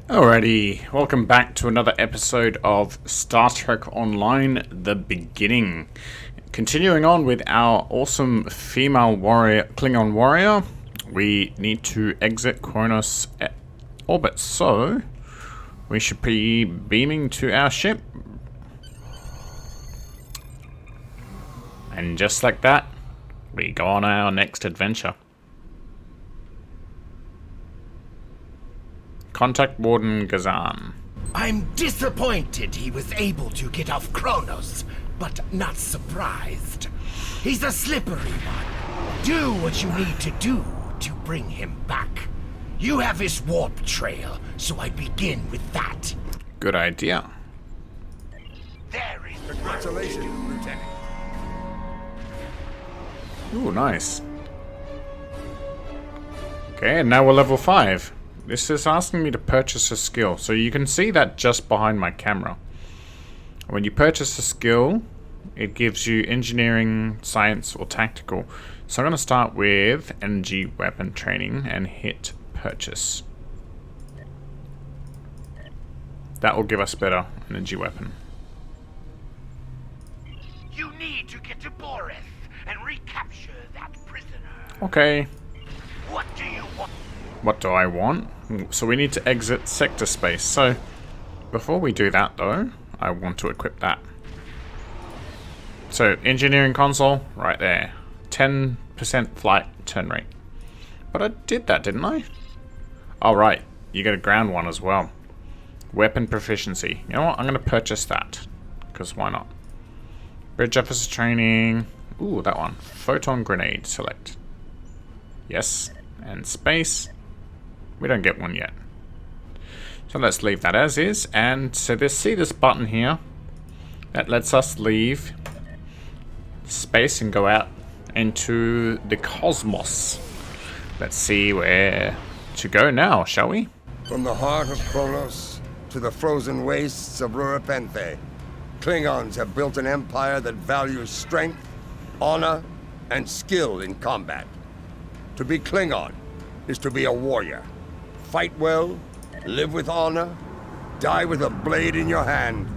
Alrighty, welcome back to another episode of Star Trek Online: The Beginning. Continuing on with our awesome female warrior, Klingon warrior, we need to exit Kronos orbit, so we should be beaming to our ship. And just like that, we go on our next adventure. Contact Warden Gazan. I'm disappointed he was able to get off Kronos, but not surprised. He's a slippery one. Do what you need to do to bring him back. You have his warp trail, so I begin with that. Good idea. There is the Congratulations, Lieutenant. Ooh, nice. Okay, and now we're level 5. This is asking me to purchase a skill, so you can see that just behind my camera. When you purchase a skill, it gives you engineering, science, or tactical. So I'm going to start with energy weapon training and hit purchase. That will give us better energy weapon. You need to get to Boris and recapture that prisoner. Okay. What do you want? What do I want? So we need to exit sector space. So before we do that though, I want to equip that. So engineering console, right there. 10% flight turn rate. But I did that, didn't I? Oh right, you get a ground one as well. Weapon proficiency. You know what, I'm going to purchase that. Because why not? Bridge officer training. Ooh, that one. Photon grenade, select. Yes. And space. We don't get one yet. So let's leave that as is. And so see this button here? That lets us leave space and go out into the cosmos. Let's see where to go now, shall we? From the heart of Kronos to the frozen wastes of Rurapenthe, Klingons have built an empire that values strength, honor, and skill in combat. To be Klingon is to be a warrior. Fight well, live with honor, die with a blade in your hand.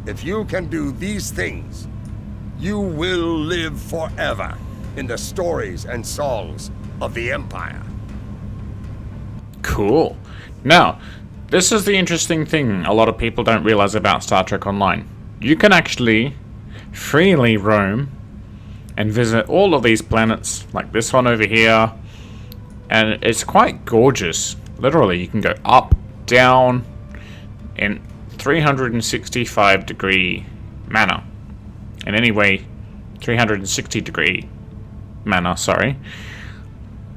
If you can do these things, you will live forever in the stories and songs of the Empire. Cool. Now, this is the interesting thing a lot of people don't realize about Star Trek Online. You can actually freely roam and visit all of these planets, like this one over here, and it's quite gorgeous. Literally, you can go up, down, in 365 degree manner. In any way, 360 degree manner, sorry.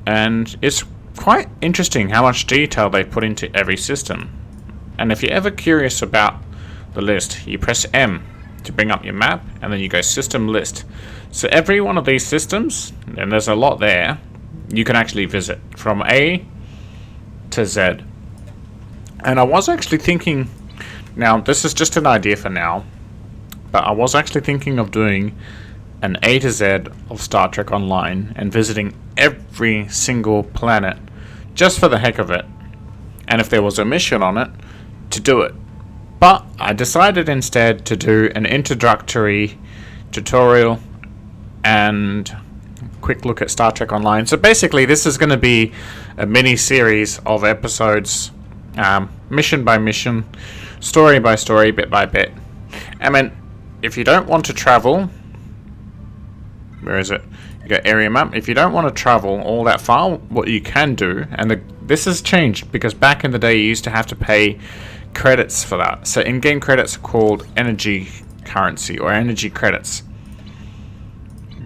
And it's quite interesting how much detail they put into every system. And if you're ever curious about the list, you press M to bring up your map, and then you go system list. So every one of these systems, and there's a lot there, you can actually visit from A to Z. And I was actually thinking, now this is just an idea for now, but I was actually thinking of doing an A to Z of Star Trek Online and visiting every single planet just for the heck of it. And if there was a mission on it, to do it. But I decided instead to do an introductory tutorial and quick look at Star Trek Online. So basically this is going to be a mini series of episodes, mission by mission, story by story, bit by bit. I mean, if you don't want to travel, where is it? You got area map. If you don't want to travel all that far, what you can do, and this has changed because back in the day you used to have to pay credits for that. So in-game credits are called energy currency or energy credits.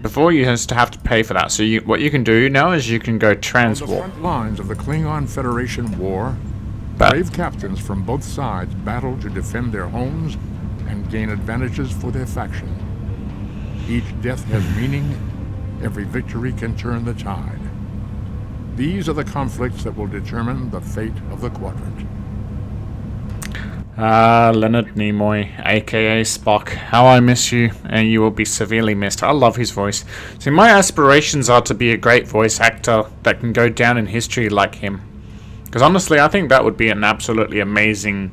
Before you used to have to pay for that. So what you can do now is you can go transwarp. On the front lines of the Klingon Federation war, brave captains from both sides battle to defend their homes and gain advantages for their faction. Each death has meaning. Every victory can turn the tide. These are the conflicts that will determine the fate of the quadrant. Leonard Nimoy, aka Spock, how I miss you, and you will be severely missed. I love his voice. See, my aspirations are to be a great voice actor that can go down in history like him. Because honestly, I think that would be an absolutely amazing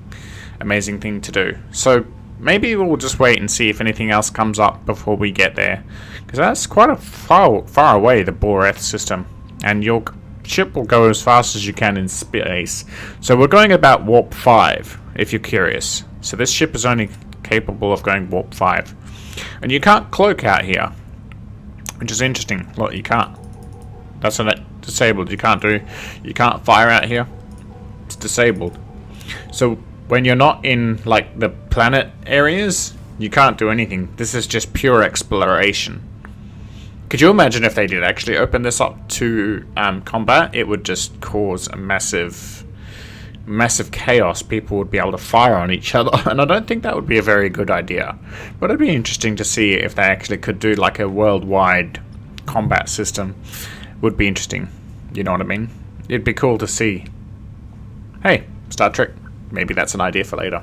thing to do. So maybe we'll just wait and see if anything else comes up before we get there. Because that's quite a far away, the Boreth system. And your ship will go as fast as you can in space. So we're going about warp 5, if you're curious. So this ship is only capable of going warp 5. And you can't cloak out here, which is interesting. Look, you can't. That's disabled. You can't fire out here. It's disabled. So when you're not in like the planet areas, you can't do anything. This is just pure exploration. Could you imagine if they did actually open this up to combat? It would just cause a massive chaos. People would be able to fire on each other, and I don't think that would be a very good idea. But it'd be interesting to see if they actually could do like a worldwide combat system. Would be interesting. You know what I mean? It'd be cool to see. Hey, Star Trek. Maybe that's an idea for later.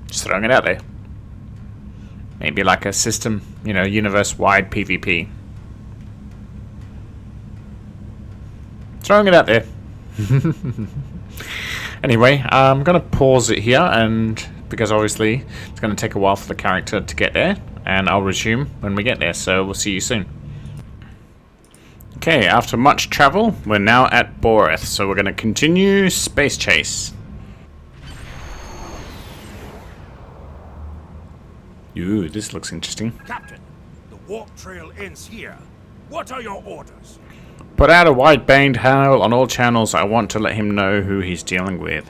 Just throwing it out there. Maybe like a system, you know, universe-wide PvP. Throwing it out there. Anyway, I'm going to pause it here, and because obviously it's going to take a while for the character to get there, and I'll resume when we get there, so we'll see you soon. Okay, after much travel, we're now at Boreth, so we're going to continue Space Chase. Ooh, this looks interesting. Captain, the warp trail ends here. What are your orders? Put out a wide-band hail on all channels. I want to let him know who he's dealing with.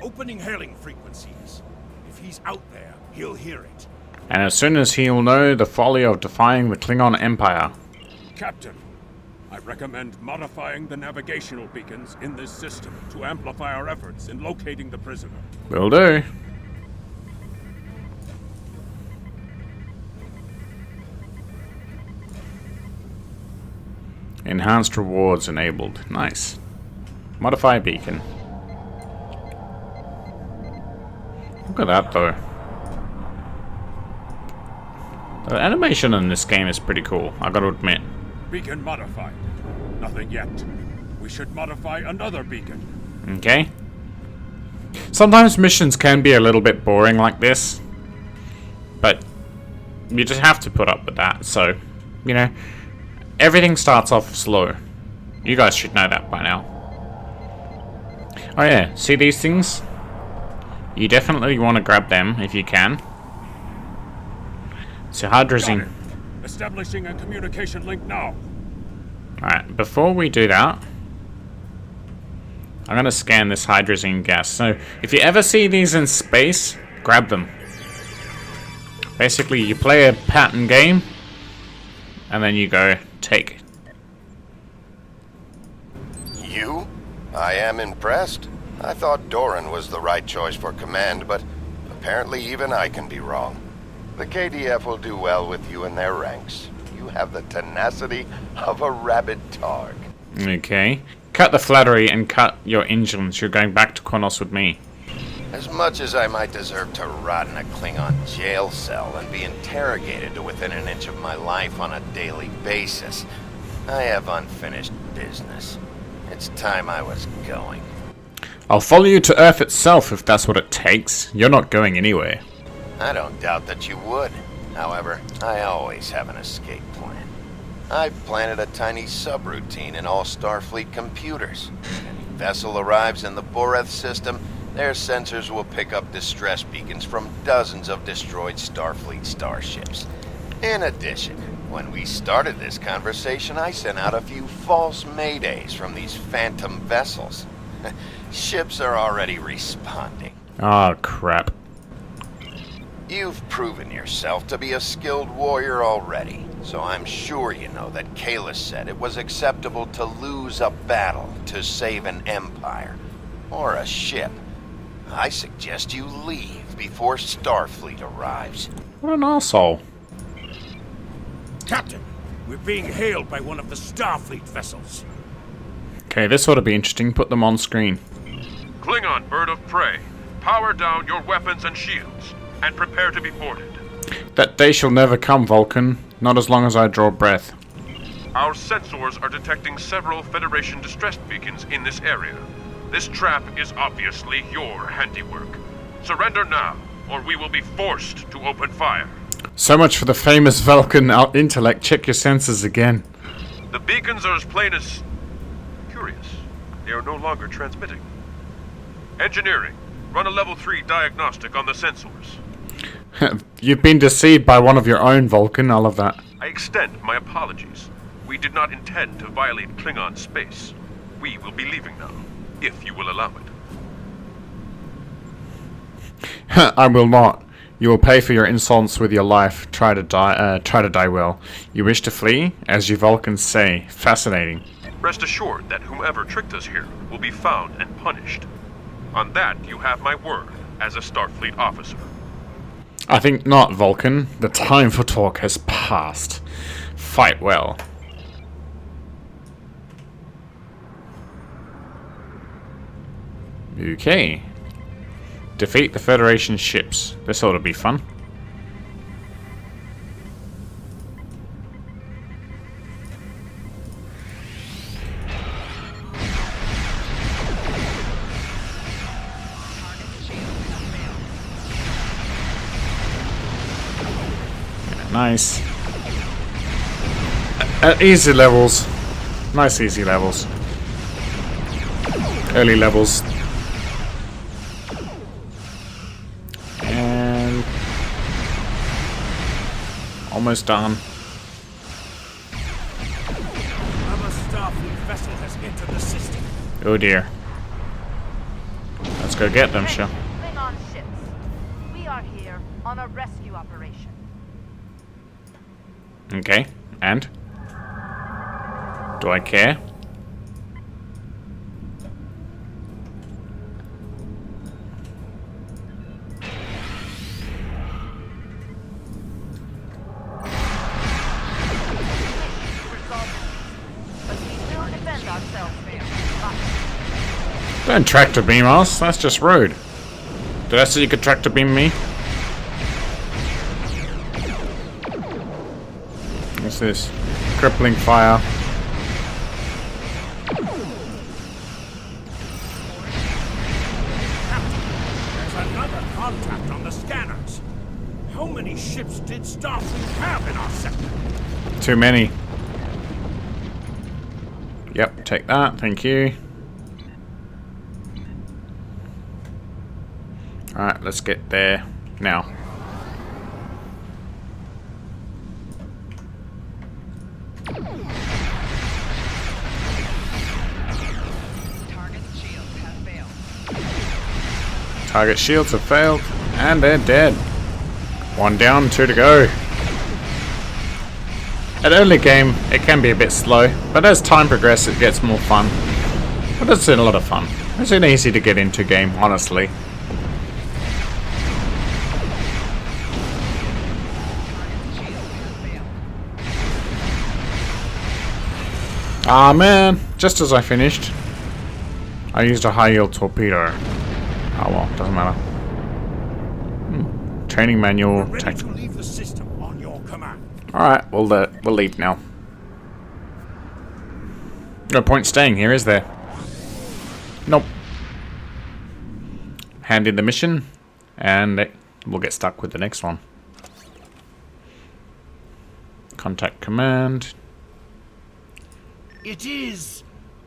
Opening hailing frequencies. If he's out there, he'll hear it. And as soon as he'll know the folly of defying the Klingon Empire. Captain, I recommend modifying the navigational beacons in this system to amplify our efforts in locating the prisoner. Will do. Enhanced rewards enabled. Nice. Modify beacon. Look at that though. The animation in this game is pretty cool, I gotta admit. Beacon modified. Nothing yet. We should modify another beacon. Okay. Sometimes missions can be a little bit boring like this, but you just have to put up with that, so, you know. Everything starts off slow. You guys should know that by now. Oh yeah, see these things? You definitely want to grab them if you can. So hydrazine. Establishing a communication link now. Alright, before we do that, I'm going to scan this hydrazine gas. So if you ever see these in space, grab them. Basically, you play a pattern game, and then you go take. You? I am impressed. I thought Doran was the right choice for command, but apparently even I can be wrong. The KDF will do well with you in their ranks. You have the tenacity of a rabid targ. Okay. Cut the flattery and cut your engines. You're going back to Kronos with me. As much as I might deserve to rot in a Klingon jail cell and be interrogated to within an inch of my life on a daily basis, I have unfinished business. It's time I was going. I'll follow you to Earth itself if that's what it takes. You're not going anywhere. I don't doubt that you would. However, I always have an escape plan. I've planted a tiny subroutine in all Starfleet computers. Any vessel arrives in the Boreth system, their sensors will pick up distress beacons from dozens of destroyed Starfleet starships. In addition, when we started this conversation, I sent out a few false maydays from these phantom vessels. Ships are already responding. Oh, crap. You've proven yourself to be a skilled warrior already, so I'm sure you know that Kalis said it was acceptable to lose a battle to save an empire, or a ship. I suggest you leave before Starfleet arrives. What an arsehole. Captain, we're being hailed by one of the Starfleet vessels. Okay, this ought to be interesting. Put them on screen. Klingon bird of prey, power down your weapons and shields, and prepare to be boarded. That day shall never come, Vulcan. Not as long as I draw breath. Our sensors are detecting several Federation distress beacons in this area. This trap is obviously your handiwork. Surrender now, or we will be forced to open fire. So much for the famous Vulcan intellect. Check your senses again. The beacons are as plain as... curious. They are no longer transmitting. Engineering, run a level 3 diagnostic on the sensors. You've been deceived by one of your own, Vulcan. I love that. I extend my apologies. We did not intend to violate Klingon space. We will be leaving now, if you will allow it. I will not. You will pay for your insolence with your life. Try to die well. You wish to flee? As you Vulcans say. Fascinating. Rest assured that whomever tricked us here will be found and punished. On that, you have my word as a Starfleet officer. I think not, Vulcan. The time for talk has passed. Fight well. Okay. Defeat the Federation ships. This ought to be fun. Yeah, nice. At easy levels. Nice easy levels. Early levels. Almost done. Another Starfleet vessel has entered the system. Oh dear. Let's go get them, shall Klingon ships. We are here on a rescue operation. Okay, and? Do I care? Don't tractor beam us, that's just rude. Did I say you could tractor beam me? What's this? Crippling fire. There's another contact on the scanners. How many ships did Starfleet have in our sector? Too many. Yep, take that, thank you. Alright, let's get there now. Target shields have failed, and they're dead. One down, 2 to go. At early game, it can be a bit slow, but as time progresses, it gets more fun. But it's a lot of fun. It's an easy to get into game, honestly. Ah man, just as I finished, I used a high yield torpedo. Oh well, doesn't matter. Training manual. Ready to leave the system on your command. Alright, we'll leave now. No point staying here, is there? Nope. Hand in the mission, and we'll get stuck with the next one. Contact command. It is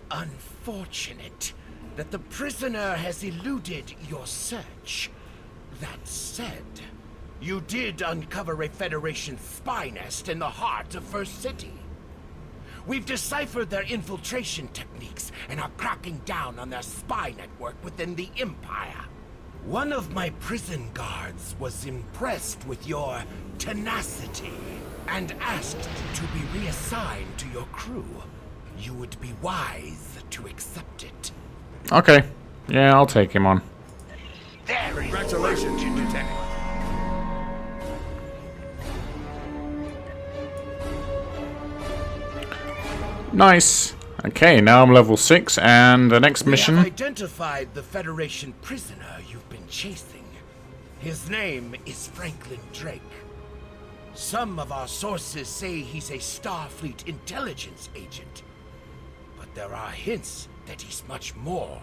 unfortunate that the prisoner has eluded your search. That said, you did uncover a Federation spy nest in the heart of First City. We've deciphered their infiltration techniques and are cracking down on their spy network within the Empire. One of my prison guards was impressed with your tenacity and asked to be reassigned to your crew. You would be wise to accept it. Okay. Yeah, I'll take him on. Congratulations, Lieutenant. Nice. Okay, now I'm level 6, and the next mission. We have identified the Federation prisoner you've been chasing. His name is Franklin Drake. Some of our sources say he's a Starfleet intelligence agent, but there are hints that he's much more.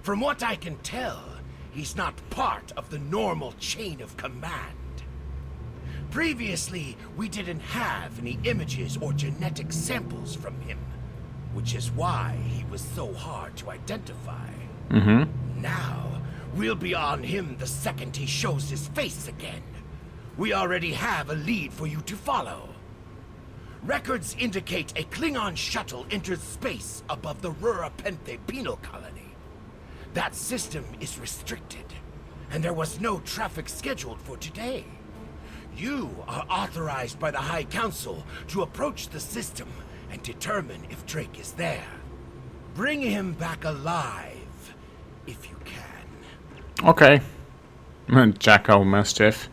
From what I can tell, he's not part of the normal chain of command. Previously, we didn't have any images or genetic samples from him, which is why he was so hard to identify. Now, we'll be on him the second he shows his face again. We already have a lead for you to follow. Records indicate a Klingon shuttle entered space above the Rurapente penal colony. That system is restricted, and there was no traffic scheduled for today. You are authorized by the High Council to approach the system and determine if Drake is there. Bring him back alive, if you can. Okay. Jackal Mastiff.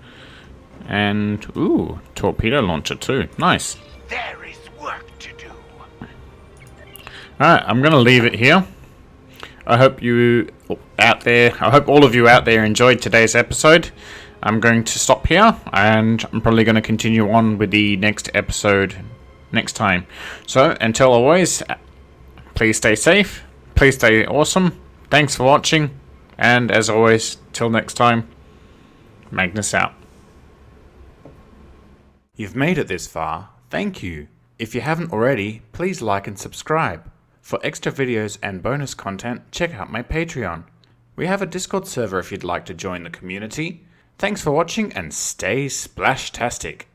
And, ooh, torpedo launcher too. Nice. There is work to do. Alright, I'm gonna leave it here. I hope all of you out there enjoyed today's episode. I'm going to stop here, and I'm probably going to continue on with the next episode next time. So, until always, please stay safe, please stay awesome, thanks for watching, and as always, till next time, Magnus out. You've made it this far, thank you. If you haven't already, please like and subscribe. For extra videos and bonus content, check out my Patreon. We have a Discord server if you'd like to join the community. Thanks for watching and stay splashtastic.